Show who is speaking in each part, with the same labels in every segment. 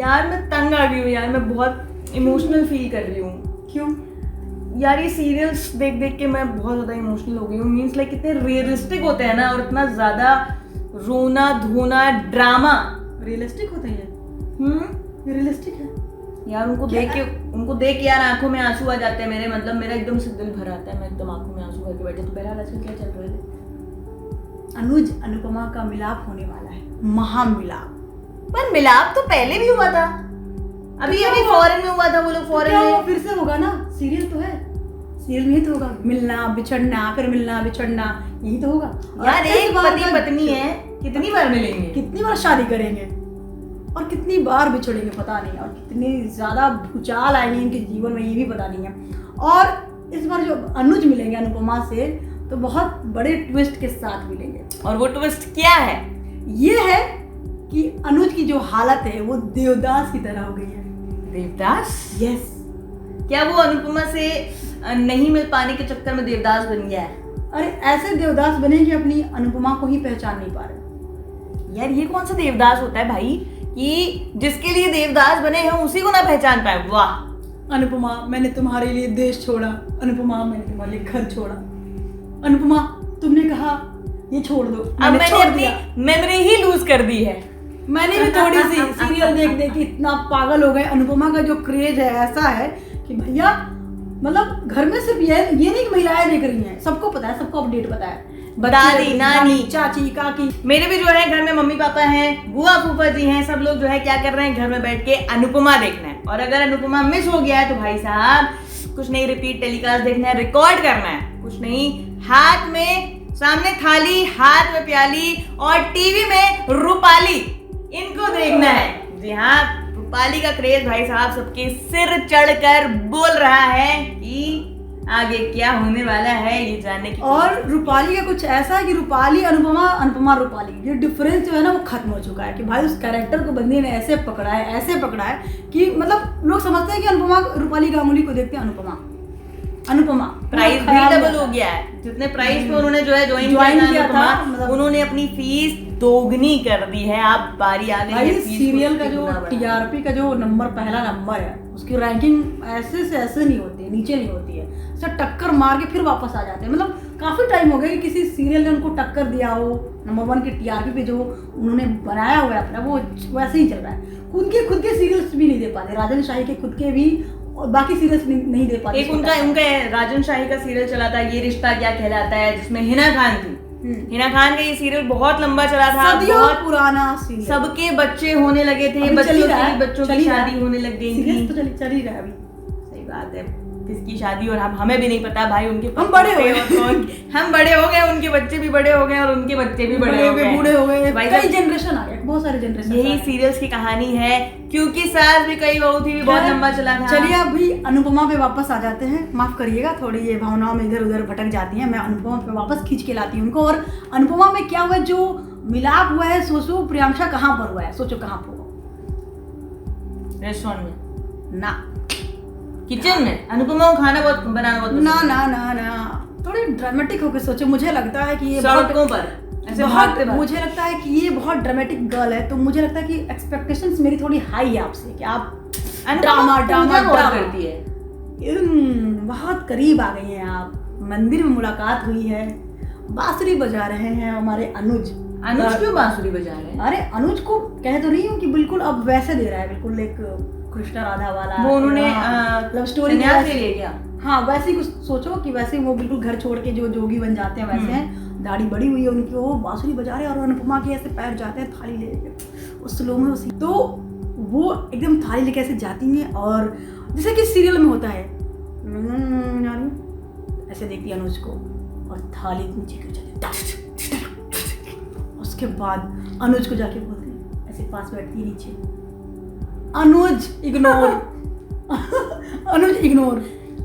Speaker 1: यार मैं तंग आ गई हूँ यार, मैं बहुत इमोशनल फील कर रही हूँ।
Speaker 2: क्यों
Speaker 1: यार ये सीरियल्स देख देख के मैं बहुत ज़्यादा इमोशनल हो गई हूँ। मीन्स लाइक इतने रियलिस्टिक होते हैं ना, और इतना ज़्यादा रोना धोना ड्रामा।
Speaker 2: रियलिस्टिक होता है ये रियलिस्टिक है
Speaker 1: यार उनको देख के यार आंखों में आंसू आ जाते हैं मेरे, मतलब मेरा एकदम से दिल भर आता है, मैं एकदम आंखों में आंसू भर के बैठे। तो बहरहाल आजकल क्या चल रहा है?
Speaker 2: अनुज अनुपमा का मिलाप होने वाला है, महामिलाप।
Speaker 1: पर मिलाप तो पहले भी हुआ था, अभी फॉरेन में हुआ था, वो लोग फॉरेन में।
Speaker 2: फिर से होगा ना, सीरियल तो है, सीरियल में ही तो होगा, मिलना बिछड़ना फिर मिलना बिछड़ना, यही तो होगा
Speaker 1: यार। एक पति पत्नी है, कितनी बार मिलेंगे,
Speaker 2: कितनी बार शादी करेंगे और कितनी बार बिछड़ेंगे पता नहीं, और कितनी ज्यादा भूचाल आएंगे इनके जीवन में ये भी पता नहीं है। और इस बार जो अनुज मिलेंगे अनुपमा से तो बहुत बड़े ट्विस्ट के साथ मिलेंगे।
Speaker 1: और वो ट्विस्ट क्या है?
Speaker 2: ये है कि अनुज की जो हालत है वो देवदास की तरह हो गई है।
Speaker 1: देवदास?
Speaker 2: यस।
Speaker 1: क्या वो अनुपमा से नहीं मिल पाने के चक्कर में देवदास बन गया है?
Speaker 2: अरे ऐसे देवदास बने कि अपनी अनुपमा को ही पहचान नहीं पा रहे।
Speaker 1: यार ये कौन सा देवदास होता है भाई कि जिसके लिए देवदास बने हैं उसी को ना पहचान पाए? वाह।
Speaker 2: अनुपमा मैंने तुम्हारे लिए देश छोड़ा, अनुपमा मैंने तुम्हारे लिए घर छोड़ा, अनुपमा तुमने कहा ये छोड़ दो,
Speaker 1: अब मैंने अपनी मेमोरी ही लूज कर दी है।
Speaker 2: मैंने भी थोड़ी सी सीरियल देख देख के इतना पागल हो गए। अनुपमा का जो क्रेज है ऐसा है कि भैया मतलब घर में सिर्फ ये नहीं कि महिलाएं देख रही हैं, सबको पता है, सबको अपडेट पता है,
Speaker 1: दादी नानी
Speaker 2: चाची काकी।
Speaker 1: मेरे भी जो है घर में मम्मी पापा हैं, बुआ फूफा जी हैं, सब लोग जो है क्या कर रहे हैं, घर में बैठ के अनुपमा देखना है। और अगर अनुपमा मिस हो गया है तो भाई साहब कुछ नहीं, रिपीट टेलीकास्ट देखना है, रिकॉर्ड करना है, कुछ नहीं, हाथ में सामने थाली, हाथ में प्याली और टीवी में रूपाली, इनको देखना है। जी हाँ, रूपाली का क्रेज भाई साहब सबके सिर चढ़कर बोल रहा है कि आगे क्या होने वाला है ये जानने की।
Speaker 2: और रूपाली का कुछ ऐसा है कि रूपाली अनुपमा, अनुपमा रूपाली, ये डिफरेंस जो है ना वो खत्म हो चुका है कि भाई उस कैरेक्टर को बंदे ने ऐसे पकड़ा है कि मतलब लोग समझते हैं कि अनुपमा रूपाली गांगुली को देखते हैं अनुपमा
Speaker 1: प्राइस भी डबल हो गया है। जितने प्राइस पे उन्होंने जो है ज्वाइन किया था, मतलब उन्होंने अपनी फीस दोगुनी कर दी है। आप बारी आ गई है
Speaker 2: सीरियल का जो टीआरपी का जो नंबर, पहला नंबर है, उसकी रैंकिंग ऐसे से ऐसे नहीं होती है, नीचे नहीं होती है, सब टक्कर मार के फिर वापस आ जाते हैं। मतलब काफी टाइम हो गया कि किसी सीरियल ने उनको टक्कर दिया हो, नंबर 1 की टीआरपी पे जो उन्होंने बनाया हुआ है अपना वो वैसे ही चल रहा है। खुद के सीरियल्स भी नहीं दे पाते, राजन शाही के खुद के भी, और बाकी सीरियल्स नहीं दे पाते।
Speaker 1: एक उनका राजन शाही का सीरियल चला था, ये रिश्ता क्या कहलाता है, जिसमें हिना खान थी। हिना खान का ये सीरियल बहुत लंबा चला था, बहुत
Speaker 2: पुराना सीरियल,
Speaker 1: सबके बच्चे होने लगे थे, बच्चों की शादी होने लग गई थी।
Speaker 2: तो चल ही रहा है अभी।
Speaker 1: सही बात है, किसकी शादी, और हमें भी नहीं पता भाई। उनके
Speaker 2: हम बड़े हो गए,
Speaker 1: हम बड़े हो गए, उनके बच्चे भी बड़े हो गए, और उनके बच्चे भी बड़े हो गए,
Speaker 2: बूढ़े हो गए, कई जनरेशन आ गए, बहुत सारे जनरेशन।
Speaker 1: यही सीरियल्स की कहानी है, क्योंकि सास भी कई बहू थी, भी बहुत लंबा चला था।
Speaker 2: चलिए अभी अनुपमा पे वापस आ जाते हैं। माफ करिएगा, थोड़ी ये भावनाओं में इधर उधर भटक जाती हैं, मैं अनुपमा पे वापस खींच के लाती हूँ उनको। और अनुपमा में क्या हुआ, जो मिलाप हुआ है, सोचो प्रियांशा कहाँ पर हुआ है, सोचो कहाँ पर हुआ?
Speaker 1: रेस्टोरेंट में
Speaker 2: ना,
Speaker 1: किचन में। अनुपमा को खाना बहुत बनाना बहुत
Speaker 2: ना ना ना ना, थोड़ी ड्रामेटिक होकर सोचो। मुझे लगता है कि ये
Speaker 1: सड़कों पर ऐसे भागते भागते,
Speaker 2: मुझे लगता है कि ये बहुत ड्रामेटिक गर्ल है, तो मुझे लगता है कि एक्सपेक्टेशंस मेरी थोड़ी हाई है आपसे कि आप ड्रामा
Speaker 1: करती है।
Speaker 2: बहुत करीब आ गई हैं आप, मंदिर में मुलाकात हुई है, बांसुरी बजा रहे हैं हमारे अनुज।
Speaker 1: क्यों बांसुरी बजा रहे हैं?
Speaker 2: अरे अनुज को कह तो रही हूँ कि बिल्कुल अब वैसे दे रहा है, बिल्कुल एक कृष्णा राधा वाला,
Speaker 1: वो उन्होंने
Speaker 2: लव स्टोरी
Speaker 1: ले लिया।
Speaker 2: हाँ वैसे ही कुछ सोचो कि वैसे वो बिल्कुल घर छोड़ के जो जोगी बन जाते हैं वैसे हैं, दाढ़ी बड़ी हुई है उनकी, वो बांसुरी बजा रहे हैं और अनुपमा के ऐसे पैर जाते हैं थाली लेके उस स्लो में उसी, तो वो एकदम थाली लेके ऐसे जाती हैं और जैसे कि सीरियल में होता है ऐसे देखती है अनुज को और थाली नीचे गिर जाती है। उसके बाद अनुज को जाके बोलते हैं, ऐसे पास बैठती है नीचे, अनुज इग्नोर अनुज इग्नोर,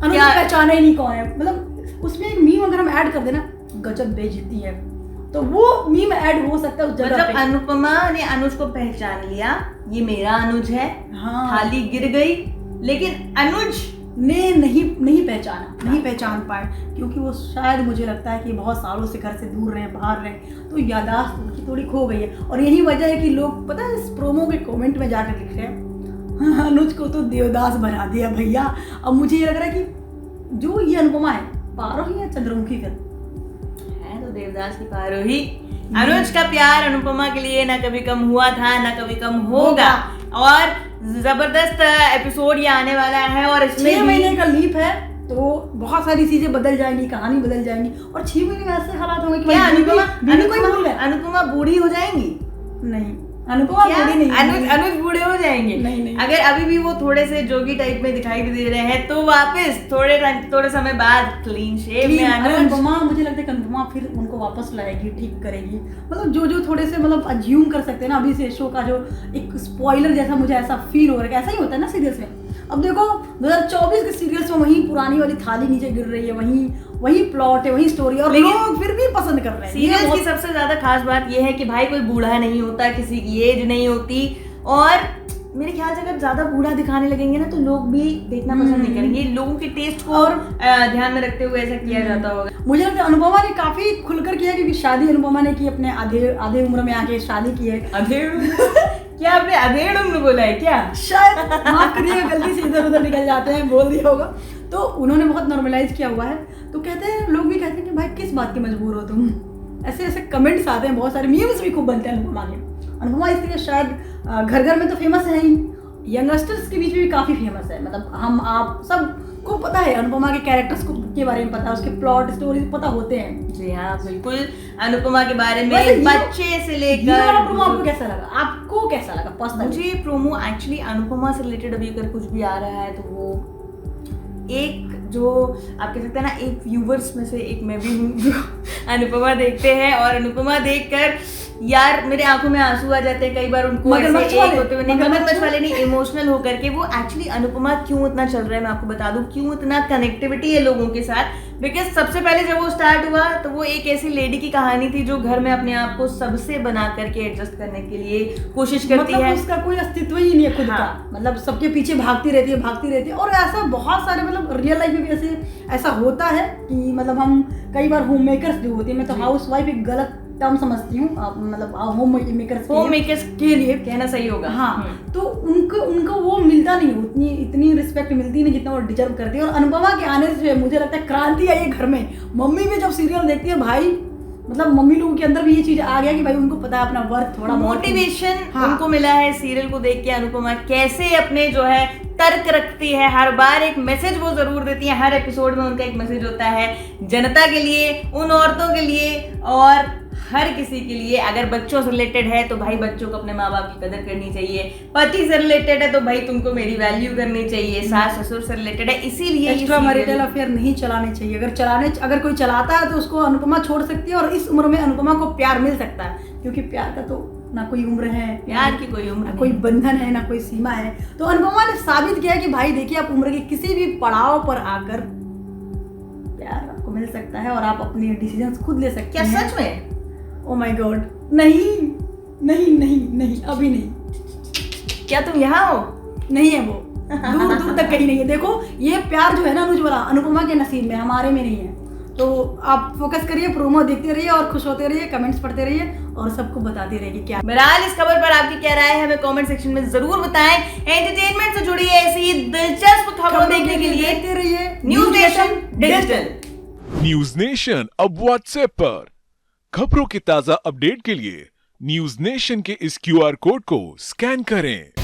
Speaker 2: अनुज पहचाना ही नहीं कौन है। मतलब उसमें एक मीम अगर हम ऐड कर देना, गजब बेइज्जती है, तो वो मीम ऐड हो सकता है उस जगह पे।
Speaker 1: अनुपमा ने अनुज को पहचान लिया, ये मेरा अनुज है,
Speaker 2: हाँ।
Speaker 1: थाली गिर गई, लेकिन अनुज
Speaker 2: ने नहीं पहचान पाए, क्योंकि वो शायद मुझे लगता है कि बहुत सालों से घर से दूर रहे, बाहर रहे, तो याददाश्त उनकी थोड़ी खो गई है। और यही वजह है कि लोग पता है इस प्रोमो के कमेंट में जाकर लिख रहे हैं, अनुज को तो देवदास बना दिया भैया। अब मुझे ये लग रहा है कि जो ये अनुपमा है पारो ही है चंद्रमुखी फिर
Speaker 1: है तो देवदास की पारो ही। अनुज का प्यार अनुपमा के लिए ना कभी कम हुआ था ना कभी कम होगा। और जबरदस्त एपिसोड ये आने वाला है और इसमें
Speaker 2: 6 महीने का लीप है तो बहुत सारी चीजें बदल जाएंगी, कहानी बदल जाएंगी। और 6 महीने में ऐसे हालात होंगे कि
Speaker 1: अनुपमा बूढ़ी हो जाएंगी?
Speaker 2: नहीं, अनुपमा बूढ़ी नहीं,
Speaker 1: अनुज बूढ़े हो जाएंगे।
Speaker 2: नहीं।
Speaker 1: अगर अभी भी वो थोड़े से जोगी टाइप में दिखाई दे रहे हैं तो वापस थोड़े समय बाद क्लीन शेव में
Speaker 2: अनुपमा, मुझे लगता है कि अनुपमा फिर उनको वापस लाएगी, ठीक करेगी। मतलब जो थोड़े से मतलब अज्यूम कर सकते हैं ना अभी से शो का जो एक स्पॉइलर जैसा मुझे ऐसा फील हो रहा है। ऐसा ही होता है ना सीरियल्स में। अब देखो 2024 के सीरियल्स में वही पुरानी वाली थाली नीचे गिर रही है, वही प्लॉट है, वही स्टोरी, और लोग फिर भी पसंद कर रहे हैं।
Speaker 1: सीरियल्स की सबसे ज्यादा खास बात यह है कि भाई कोई बूढ़ा नहीं होता, किसी की एज नहीं होती। और मेरे ख्याल से अगर ज्यादा बूढ़ा दिखाने लगेंगे ना तो लोग भी देखना पसंद नहीं करेंगे। लोगों के टेस्ट को और ध्यान में रखते हुए ऐसा किया जाता होगा।
Speaker 2: मुझे लगता है अनुपमा ने काफी खुलकर किया, क्योंकि शादी अनुपमा ने की अपने आधे उम्र में आके शादी की है।
Speaker 1: क्या आपने अधेड़ उम्र बोला है क्या?
Speaker 2: शायद, माफ करिएगा, गलती से इधर उधर निकल जाते हैं, बोल दिया होगा। तो उन्होंने बहुत नॉर्मलाइज किया हुआ है। तो कहते हैं, लोग भी कहते हैं कि भाई किस बात के मजबूर हो तुम। ऐसे कमेंट्स आते हैं, बहुत सारे मीम्स भी खूब बनते हैं अनुपमा के। अनुपमा इसलिए शायद घर घर में तो फेमस है ही, यंगस्टर्स के बीच में भी काफी फेमस है। मतलब हम आप सबको पता है अनुपमा के कैरेक्टर्स के बारे में पता है, उसके प्लॉट स्टोरी पता होते हैं।
Speaker 1: जी हाँ, बिल्कुल। अनुपमा के बारे में बच्चे से लेकर
Speaker 2: प्रोमो आपको कैसा लगा? आपको कैसा लगा पर्सनली?
Speaker 1: मुझे प्रोमो एक्चुअली अनुपमा से रिलेटेड अभी अगर कुछ भी आ रहा है तो वो एक जो आप कह सकते हैं ना, एक व्यूवर्स में से एक मैं भी हूँ जो अनुपमा देखते हैं। और अनुपमा देखकर यार मेरे आंखों में आंसू आ जाते हैं कई बार उनको
Speaker 2: मगरमच्छ
Speaker 1: वाले नहीं, इमोशनल होकर के। वो एक्चुअली अनुपमा क्यों इतना चल रहा है मैं आपको बता दूं, क्यों इतना कनेक्टिविटी है लोगों के साथ। बिकॉज सबसे पहले जब वो स्टार्ट हुआ तो वो एक ऐसी लेडी की कहानी थी जो घर में अपने आप को सबसे बना करके एडजस्ट करने के लिए कोशिश करती है।
Speaker 2: उसका कोई अस्तित्व ही नहीं है खुद का, मतलब सबके पीछे भागती रहती है। और ऐसा बहुत सारे मतलब रियल लाइफ में भी ऐसा होता है कि मतलब हम कई बार होम मेकर्स जो होती है, मैं तो हाउस वाइफ एक गलत टर्म समझती हूँ, मतलब होम मेकर्स के लिए कहना सही होगा। हाँ, तो उनको वो मिलता नहीं है, इतनी रिस्पेक्ट मिलती नहीं जितना वो डिजर्व करती है। और अनुपमा के आने से मुझे लगता है क्रांति आई है घर में। मम्मी भी जब सीरियल देखती है भाई, मतलब मम्मी लोगों के अंदर भी ये चीज आ गया कि भाई उनको पता है अपना वर्थ, थोड़ा मोटिवेशन
Speaker 1: उनको मिला है सीरियल को देख के। अनुपमा कैसे अपने जो है तर्क रखती है, हर बार एक मैसेज वो जरूर देती है। हर एपिसोड में उनका एक मैसेज होता है जनता के लिए, उन औरतों के लिए और हर किसी के लिए। अगर बच्चों से रिलेटेड है तो भाई बच्चों को अपने माँ बाप की कदर करनी चाहिए। पति से रिलेटेड है तो भाई तुमको मेरी वैल्यू करनी चाहिए। सास ससुर से रिलेटेड है, इसीलिए
Speaker 2: एक्स्ट्रा मैरिटल अफेयर नहीं चलाने चाहिए। अगर कोई चलाता है तो उसको अनुपमा छोड़ सकती है। और इस उम्र में अनुपमा को प्यार मिल सकता है, क्योंकि प्यार का तो ना कोई उम्र है,
Speaker 1: प्यार की कोई उम्र,
Speaker 2: कोई बंधन है, ना कोई सीमा है। तो अनुपमा ने साबित किया कि भाई देखिए, आप उम्र के किसी भी पड़ाव पर आकर प्यार आपको मिल सकता है और आप अपने डिसीजंस खुद ले सकते हैं।
Speaker 1: क्या सच में?
Speaker 2: ओ माय गॉड, नहीं, अभी नहीं।
Speaker 1: क्या तुम यहाँ हो?
Speaker 2: नहीं है वो, दूर तक कहीं नहीं है। देखो ये प्यार जो है ना अनुज वाला, अनुपमा के नसीब में, हमारे में नहीं है। तो आप फोकस करिए, प्रोमो देखते रहिए और खुश होते रहिए, कमेंट्स पढ़ते रहिए और सबको बताते रहिए क्या।
Speaker 1: बहरहाल इस खबर पर आपकी क्या राय है हमें कमेंट सेक्शन में जरूर बताएं। एंटरटेनमेंट से जुड़ी ऐसी दिलचस्प खबरों देखने के लिए
Speaker 2: देखते रहिए
Speaker 1: news nation digital.
Speaker 3: News nation अब व्हाट्सएप पर खबरों के ताजा अपडेट के लिए न्यूज नेशन के इस QR कोड को स्कैन करें।